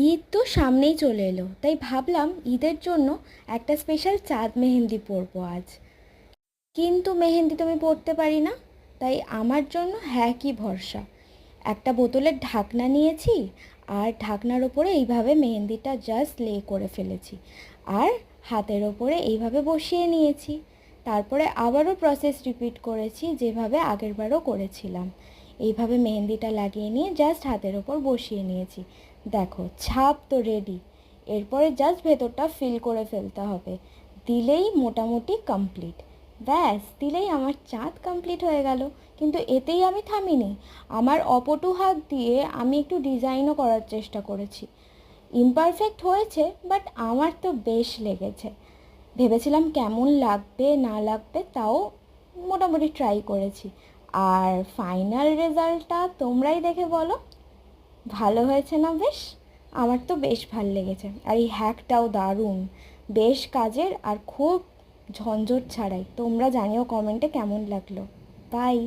ঈদ তো সামনেই চলে এলো, তাই ভাবলাম ঈদের জন্য একটা স্পেশাল চাঁদ মেহেন্দি পরবো আজ। কিন্তু মেহেন্দি তো আমি পরতে পারি না, তাই আমার জন্য হ্যাঁ কি ভরসা। একটা বোতলের ঢাকনা নিয়েছি, আর ঢাকনার ওপরে এইভাবে মেহেন্দিটা জাস্ট লে করে ফেলেছি, আর হাতের ওপরে এইভাবে বসিয়ে নিয়েছি। তারপরে আবারও প্রসেস রিপিট করেছি, যেভাবে আগেরবারও করেছিলাম। এইভাবে মেহেন্দিটা লাগিয়ে নিয়ে জাস্ট হাতের ওপর বসিয়ে নিয়েছি। দেখো, ছাপ তো রেডি। এরপরে জাস্ট ভেতরটা ফিল করে ফেলতে হবে, দিলেই মোটামুটি কমপ্লিট। ব্যাস, দিলেই আমার চাঁদ কমপ্লিট হয়ে গেল। কিন্তু এতেই আমি থামিনি, আমার অপটু হাত দিয়ে আমি একটু ডিজাইনও করার চেষ্টা করেছি। ইমপারফেক্ট হয়েছে, বাট আমার তো বেশ লেগেছে। ভেবেছিলাম কেমন লাগবে না লাগবে, তাও মোটামুটি ট্রাই করেছি। আর ফাইনাল রেজাল্টটা তোমরাই দেখে বলো, ভালো হয়েছে না বেশ? আমার তো বেশ ভালো লেগেছে। আর এই হ্যাকটাও দারুণ, বেশ কাজের, আর খুব ঝঞ্ঝট ছাড়াই। তোমরা জানিও কমেন্টে কেমন লাগলো। বাই।